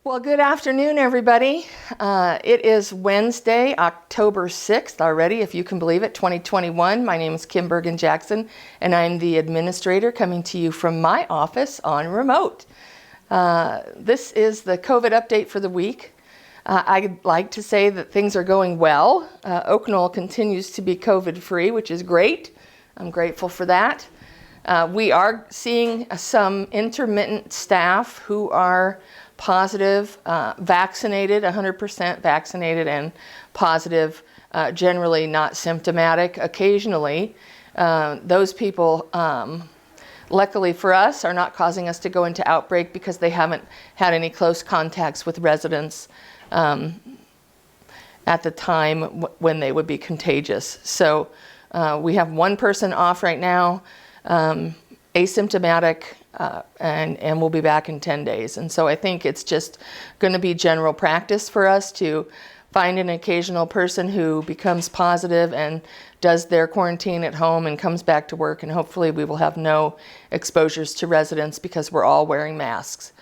Well, good afternoon, everybody. It is Wednesday, October 6th already, if you can believe it, 2021. My name is Kim Bergen-Jackson, and I'm the administrator coming to you from my office on remote. This is the COVID update for the week. I'd like to say that things are going well. Oak Knoll continues to be COVID-free, which is great. I'm grateful for that. We are seeing some intermittent staff who are positive, vaccinated, 100% vaccinated and positive, generally not symptomatic. Occasionally, those people, luckily for us, are not causing us to go into outbreak because they haven't had any close contacts with residents at the time when they would be contagious. So we have one person off right now, asymptomatic, and we'll be back in 10 days. And so I think it's just going to be general practice for us to find an occasional person who becomes positive and does their quarantine at home and comes back to work, and hopefully we will have no exposures to residents because we're all wearing masks.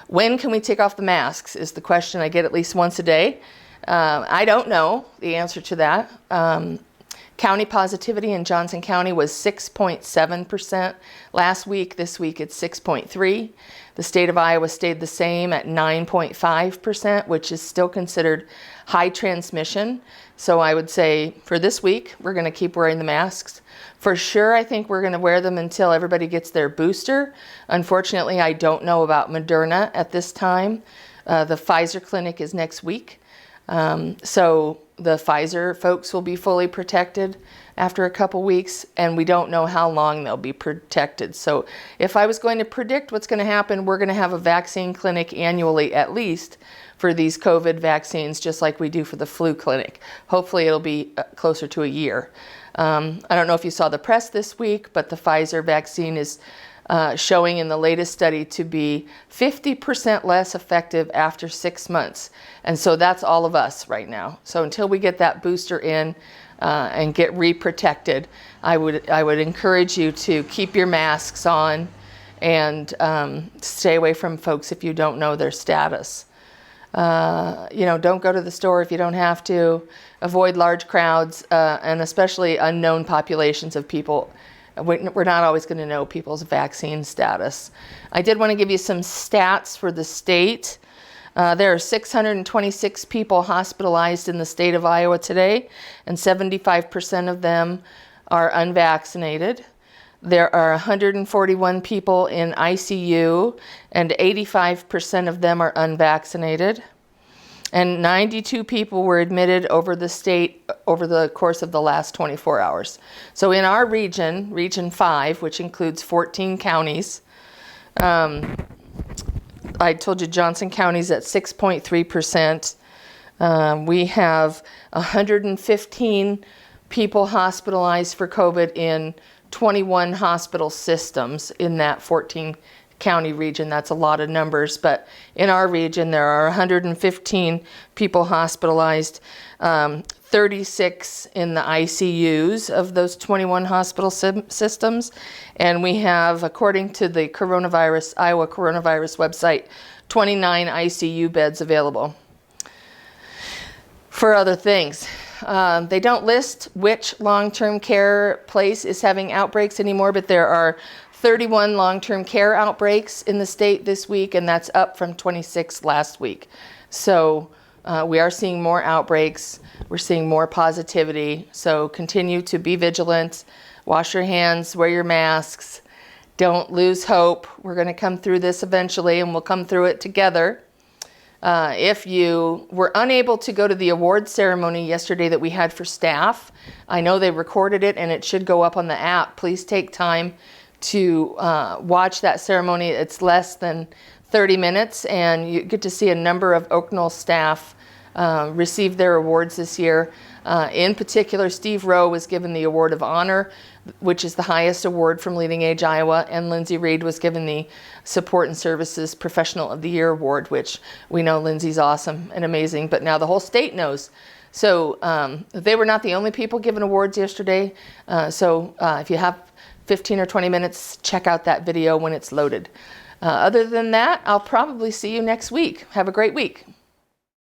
When can we take off the masks is the question I get at least once a day. I don't know the answer to that. County positivity in Johnson County was 6.7% last week. This week it's 6.3%. The state of Iowa stayed the same at 9.5%, which is still considered high transmission. So I would say for this week, we're going to keep wearing the masks. For sure, I think we're going to wear them until everybody gets their booster. Unfortunately, I don't know about Moderna at this time. The Pfizer clinic is next week. So the Pfizer folks will be fully protected after a couple weeks, and we don't know how long they'll be protected. So if I was going to predict what's going to happen, we're going to have a vaccine clinic annually at least for these COVID vaccines, just like we do for the flu clinic. Hopefully it'll be closer to a year. I don't know if you saw the press this week, but the Pfizer vaccine is showing in the latest study to be 50% less effective after 6 months. And so that's all of us right now. So until we get that booster in and get re-protected, I would encourage you to keep your masks on and stay away from folks if you don't know their status. Don't go to the store if you don't have to. Avoid large crowds and especially unknown populations of people. We're not always going to know people's vaccine status. I did want to give you some stats for the state. There are 626 people hospitalized in the state of Iowa today, and 75% of them are unvaccinated. There are 141 people in ICU, and 85% of them are unvaccinated. And 92 people were admitted over the state over the course of the last 24 hours. So in our region, Region 5, which includes 14 counties, I told you Johnson County's at 6.3%. We have 115 people hospitalized for COVID in 21 hospital systems in that 14 county region. That's a lot of numbers, but in our region there are 115 people hospitalized, 36 in the ICUs of those 21 hospital systems, and we have, according to the Iowa coronavirus website, 29 ICU beds available. For other things, they don't list which long-term care place is having outbreaks anymore, but there are 31 long-term care outbreaks in the state this week, and that's up from 26 last week. So we are seeing more outbreaks. We're seeing more positivity. So continue to be vigilant. Wash your hands, wear your masks. Don't lose hope. We're going to come through this eventually, and we'll come through it together. If you were unable to go to the award ceremony yesterday that we had for staff, I know they recorded it and it should go up on the app. Please take time to watch that ceremony. It's less than 30 minutes, and you get to see a number of Oak Knoll staff receive their awards this year. In particular, Steve Rowe was given the Award of Honor, which is the highest award from Leading Age Iowa, and Lindsay Reed was given the Support and Services Professional of the Year Award, which we know Lindsay's awesome and amazing, but now the whole state knows. So they were not the only people given awards yesterday. So if you have 15 or 20 minutes, check out that video when it's loaded. Other than that, I'll probably see you next week. Have a great week.